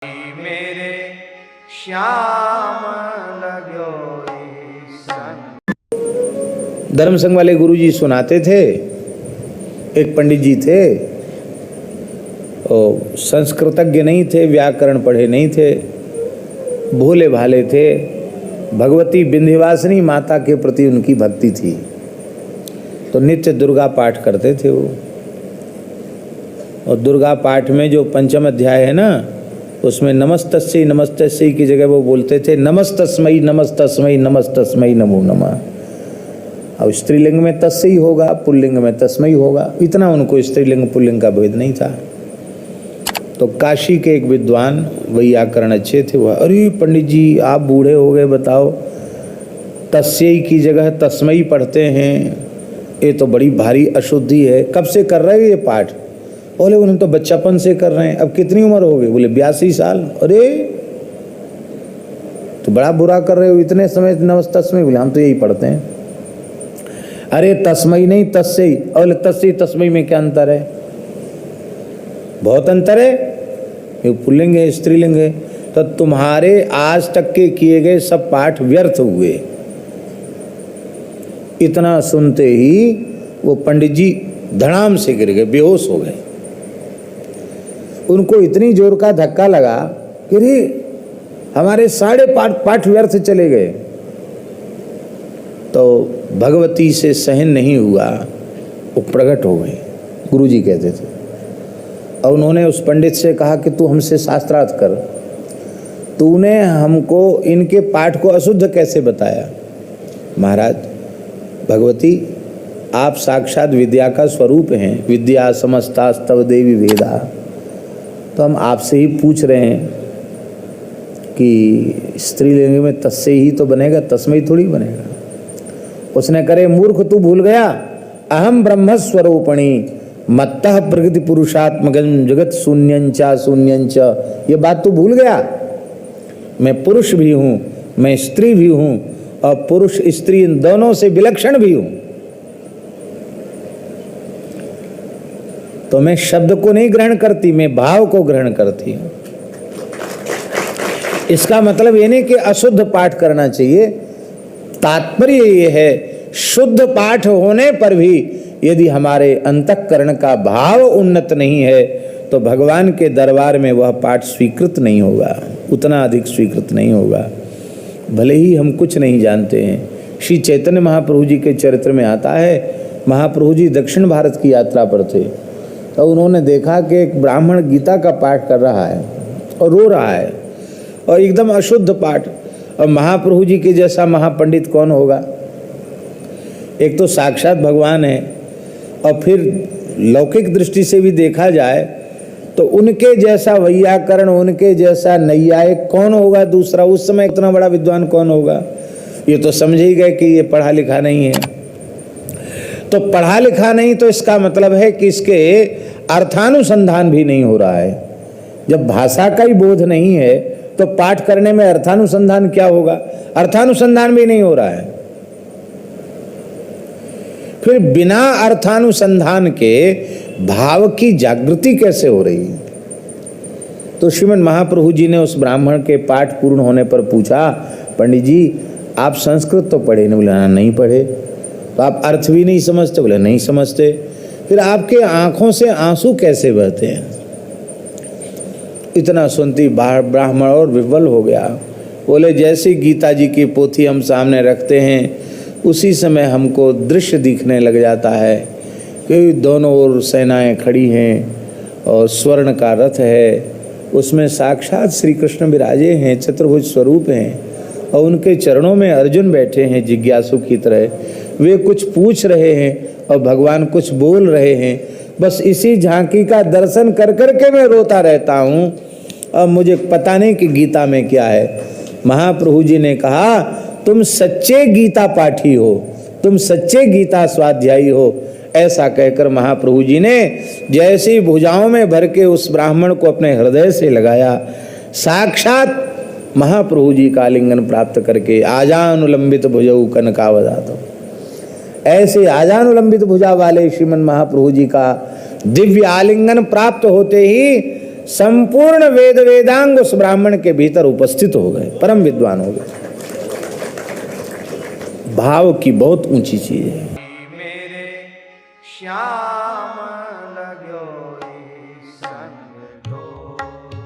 मेरे श्याम लगो धर्म संघ वाले गुरुजी सुनाते थे। एक पंडित जी थे, और संस्कृतज्ञ नहीं थे, व्याकरण पढ़े नहीं थे, भोले भाले थे। भगवती विंध्यवासिनी माता के प्रति उनकी भक्ति थी, तो नित्य दुर्गा पाठ करते थे वो। और दुर्गा पाठ में जो पंचम अध्याय है ना, उसमें नमस्तस्यै नमस्तस्यै की जगह वो बोलते थे नमस्तस्मै नमस्तस्मै नमस्तस्मै नमो नमः। अब स्त्रीलिंग में तस्यै होगा, पुल्लिंग में तस्मै होगा। इतना उनको स्त्रीलिंग पुल्लिंग का भेद नहीं था। तो काशी के एक विद्वान वैयाकरण अच्छे थे, वह अरे पंडित जी आप बूढ़े हो गए, बताओ तस्यै की जगह तस्मै पढ़ते हैं, ये तो बड़ी भारी अशुद्धि है। कब से कर रहे हो ये पाठ? बोले हम तो बच्चापन से कर रहे हैं। अब कितनी उम्र हो गई? बोले 82 साल। अरे तो बड़ा बुरा कर रहे हो, इतने समय नमस्तस्मै। बोले हम तो यही पढ़ते हैं। अरे तस्मै नहीं तस्यै। बोले तस्यै तस्मै में क्या अंतर है? बहुत अंतर है, ये पुल्लिंग है स्त्रीलिंग है। तो तुम्हारे आज तक के किए गए सब पाठ व्यर्थ हुए। इतना सुनते ही वो पंडित जी धड़ाम से गिर गए, बेहोश हो गए। उनको इतनी जोर का धक्का लगा कि रे हमारे सारे पाठ व्यर्थ चले गए। तो भगवती से सहन नहीं हुआ, वो प्रकट हो गई, गुरुजी कहते थे। और उन्होंने उस पंडित से कहा कि तू हमसे शास्त्रार्थ कर, तूने हमको इनके पाठ को अशुद्ध कैसे बताया? महाराज भगवती आप साक्षात विद्या का स्वरूप हैं, विद्या समस्ता स्तव देवी वेदा। तो हम आपसे ही पूछ रहे हैं कि स्त्रीलिंग में तस्से ही तो बनेगा, तस्मै थोड़ी बनेगा। उसने करे मूर्ख तू भूल गया, अहम ब्रह्म स्वरूपणी मत्तः प्रकृति पुरुषात्मकं जगत शून्यंचा शून्यंच। ये बात तू भूल गया। मैं पुरुष भी हूँ, मैं स्त्री भी हूँ, और पुरुष स्त्री इन दोनों से विलक्षण भी हूँ। तो मैं शब्द को नहीं ग्रहण करती, मैं भाव को ग्रहण करती हूँ। इसका मतलब ये नहीं कि अशुद्ध पाठ करना चाहिए। तात्पर्य ये है, शुद्ध पाठ होने पर भी यदि हमारे अंतःकरण का भाव उन्नत नहीं है तो भगवान के दरबार में वह पाठ स्वीकृत नहीं होगा, उतना अधिक स्वीकृत नहीं होगा। भले ही हम कुछ नहीं जानते हैं। श्री चैतन्य महाप्रभु जी के चरित्र में आता है, महाप्रभु जी दक्षिण भारत की यात्रा पर थे, तो उन्होंने देखा कि एक ब्राह्मण गीता का पाठ कर रहा है और रो रहा है, और एकदम अशुद्ध पाठ। और महाप्रभु जी के जैसा महापंडित कौन होगा? एक तो साक्षात भगवान है, और फिर लौकिक दृष्टि से भी देखा जाए तो उनके जैसा वैयाकरण, उनके जैसा नैयायिक कौन होगा दूसरा? उस समय इतना बड़ा विद्वान कौन होगा? ये तो समझ ही गए कि ये पढ़ा लिखा नहीं है। तो पढ़ा लिखा नहीं तो इसका मतलब है कि इसके अर्थानुसंधान भी नहीं हो रहा है। जब भाषा का ही बोध नहीं है तो पाठ करने में अर्थानुसंधान क्या होगा? अर्थानुसंधान भी नहीं हो रहा है। फिर बिना अर्थानुसंधान के भाव की जागृति कैसे हो रही है? तो श्रीमद महाप्रभु जी ने उस ब्राह्मण के पाठ पूर्ण होने पर पूछा, पंडित जी आप संस्कृत तो पढ़े? नहीं। बोले नहीं पढ़े। तो आप अर्थ भी नहीं समझते? बोले नहीं समझते। फिर आपके आंखों से आंसू कैसे बहते हैं? इतना सुनती ब्राह्मण और विह्वल हो गया। बोले जैसे गीता जी की पोथी हम सामने रखते हैं, उसी समय हमको दृश्य दिखने लग जाता है कि दोनों ओर सेनाएं खड़ी हैं और स्वर्ण का रथ है, उसमें साक्षात श्री कृष्ण विराजे हैं, चतुर्भुज स्वरूप हैं, और उनके चरणों में अर्जुन बैठे हैं जिज्ञासु की तरह। वे कुछ पूछ रहे हैं और भगवान कुछ बोल रहे हैं। बस इसी झांकी का दर्शन कर कर के मैं रोता रहता हूँ, और मुझे पता नहीं कि गीता में क्या है। महाप्रभु जी ने कहा तुम सच्चे गीता पाठी हो, तुम सच्चे गीता स्वाध्यायी हो। ऐसा कहकर महाप्रभु जी ने जैसी भुजाओं में भर के उस ब्राह्मण को अपने हृदय से लगाया, साक्षात महाप्रभु जी का आलिंगन प्राप्त करके आजानुलंबित भुजौ कनकावदातो। ऐसे आजानुलंबित भुजा वाले श्रीमन महाप्रभु जी का दिव्य आलिंगन प्राप्त होते ही संपूर्ण वेद वेदांग उस ब्राह्मण के भीतर उपस्थित हो गए, परम विद्वान हो गए। भाव की बहुत ऊंची चीज है। मेरे श्याम